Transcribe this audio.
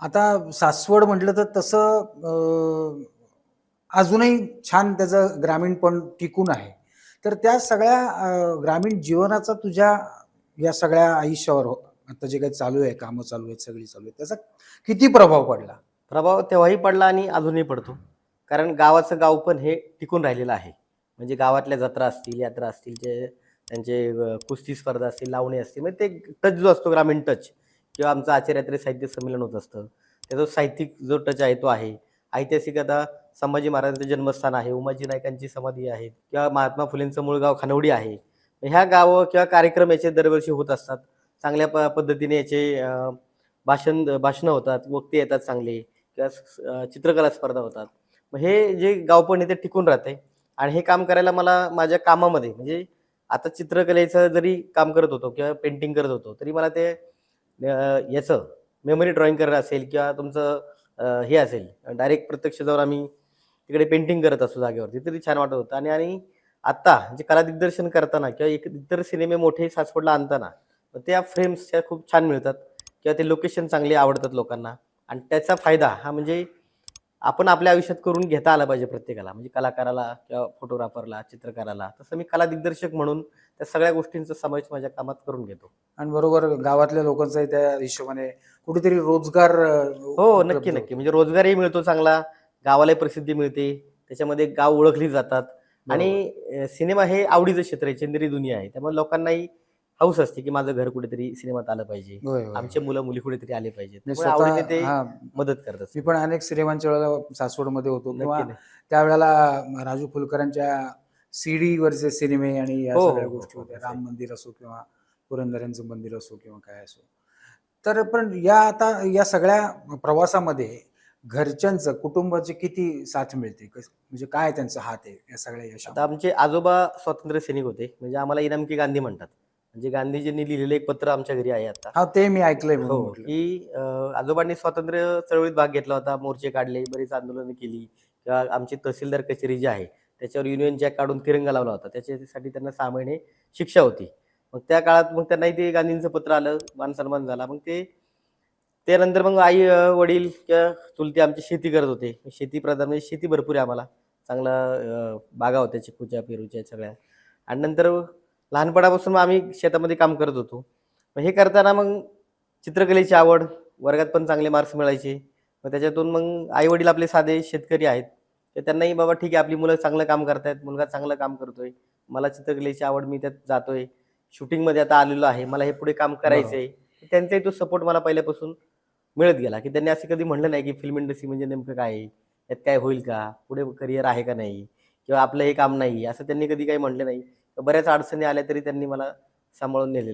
आता सासवड म्हटलं तर तसं अजूनही छान त्याचं ग्रामीणपण टिकून आहे. तर त्या सगळ्या ग्रामीण जीवनाचा तुझ्या या सगळ्या आयुष्यावर आता जे काही चालू आहे, कामं चालू आहेत, सगळी चालू आहेत, त्याचा किती प्रभाव पडला? प्रभाव तेव्हाही पडला आणि अजूनही पडतो. कारण गावाचं गाव पण हे टिकून राहिलेलं आहे. म्हणजे गावातल्या जत्रा असतील, यात्रा असतील, जे त्यांचे कुस्ती स्पर्धा असतील, लावणी असतील, म्हणजे ते टच जो असतो ग्रामीण टच किंवा आमचं आचार्य साहित्य संमेलन होत असतं. त्याचा साहित्यिक जो टच आहे तो आहे. ऐतिहासिक आता संभाजी महाराजांचं जन्मस्थान आहे, उमाजी नाईकांची समाधी आहे किंवा महात्मा फुलेंचं मूळ गाव खानवडी आहे. ह्या गावं किंवा कार्यक्रम याचे दरवर्षी होत असतात. चांगल्या पद्धतीने याचे भाषणं होतात, वक्ते येतात चांगले किंवा चित्रकला स्पर्धा होतात. मग हे जे गावपण आहे ते टिकून राहतंय आणि हे काम करायला मला माझ्या कामामध्ये म्हणजे आता चित्रकलेचं जरी काम करत होतो किंवा पेंटिंग करत होतो, तरी मला ते याचं मेमरी ड्रॉइंग करणं असेल किंवा तुमचं हे असेल डायरेक्ट प्रत्यक्ष जाऊन आम्ही तिकडे पेंटिंग करत असतो जागेवरती, तरी छान वाटत होतं. आणि आता जे कला दिग्दर्शन करताना किंवा एक इतर सिनेमे मोठे सासवडला आणताना त्या फ्रेम्स ह्या खूप छान मिळतात किंवा ते लोकेशन चांगले आवडतात लोकांना आणि त्याचा फायदा हा म्हणजे आपण आपल्या आयुष्यात करून घेता आला पाहिजे प्रत्येकाला, म्हणजे कलाकाराला किंवा फोटोग्राफरला, चित्रकाराला. तसं मी कला दिग्दर्शक म्हणून त्या सगळ्या गोष्टींचा समावेश माझ्या कामात करून घेतो. आणि बरोबर गावातल्या लोकांचाही त्या हिशोबाने कुठेतरी रोजगार हो, नक्की, उपलब्ध नक्की. होतो. म्हणजे रोजगारही मिळतो चांगला, गावालाही प्रसिद्धी मिळते. त्याच्यामध्ये गाव ओळखली जातात आणि बरोबर. सिनेमा हे आवडीचं क्षेत्र आहे, चंदेरी दुनिया आहे. त्यामुळे लोकांनाही हौस असते, की माझं घर कुठेतरी सिनेमात आलं पाहिजे. होय, होय, आमचे होय. मुलं-मुली कुठेतरी आले पाहिजेत. मी त्यामुळे स्वतः आवडीने ते हां, मदत करतात मी सगळे. पण अनेक सिनेमांच्या वेळेला सासवडमध्ये होतो किंवा नक्की, नक्की. त्यावेळेला राजू फुलकरांच्या सीडीवरचे सिनेमे आणि या हो, सगळ्या हो, हो, गोष्टी हो. होत्या. असं आहे. राम मंदिर असो किंवा पुरंदरांचं मंदिर असो किंवा काय असो. तर पण या आता या सगळ्या प्रवासामध्ये घरच्यांचं, कुटुंबाची किती साथ मिळते? म्हणजे काय त्यांचा हात आहे या सगळ्या आता यशामध्ये? आमचे आजोबा स्वातंत्र्य सैनिक होते. म्हणजे आम्हाला इनाम की गांधी म्हणतात. म्हणजे गांधीजींनी लिहिलेलं एक पत्र आमच्या घरी आहे आता. हां, ते मी ऐकलंय हो, म्हणून म्हटलं. की आजोबांनी स्वातंत्र्य चळवळीत भाग घेतला होता. मोर्चे काढले, बरीच आंदोलनं केली किंवा आमची तहसीलदार कचेरी जी आहे, त्याच्यावर युनियन जॅक काढून तिरंगा लावला होता. त्याच्यासाठी त्यांना 6 महिने शिक्षा होती. मग त्या काळात मग त्यांनाही ते गांधींचं पत्र आलं, मान-सन्मान झाला. मग त्यानंतर मग आई, वडील किंवा चुलते आमची शेती करत होते. शेतीप्रधान म्हणजे शेती भरपूर आहे आम्हाला. चांगला बागा होत्या चिकूच्या, पेरूच्या सगळ्या. आणि नंतर लहानपणापासून मग आम्ही शेतामध्ये काम करत होतो. मग हे करताना मग चित्रकलेची आवड, वर्गात पण चांगले मार्क्स मिळायचे. मग त्याच्यातून मग आई-वडील आपले साधे शेतकरी आहेत. तर त्यांनाही बाबा ठीक आहे आपली मुलं चांगलं काम करतायत, मुलगा चांगलं काम करतोय. मला चित्रकलेची आवड, मी त्यात जातोय. शूटिंगमध्ये आता आलेलो आहे. मला हे पुढे काम बरोबर. करायचंय. त्यांचाही तो सपोर्ट मला पहिल्यापासून मिळत गेला, की त्यांनी असं कधी म्हटलं नाही, की फिल्म इंडस्ट्री म्हणजे नेमकं काय आहे? यात काय होईल का? पुढे करिअर आहे का नाही? किंवा आपलं हे काम नाही, असं त्यांनी कधी काही म्हटलं नाही. बऱ्याच अडचणी आल्या तरी त्यांनी मला सांभाळून नेलेलं आहे.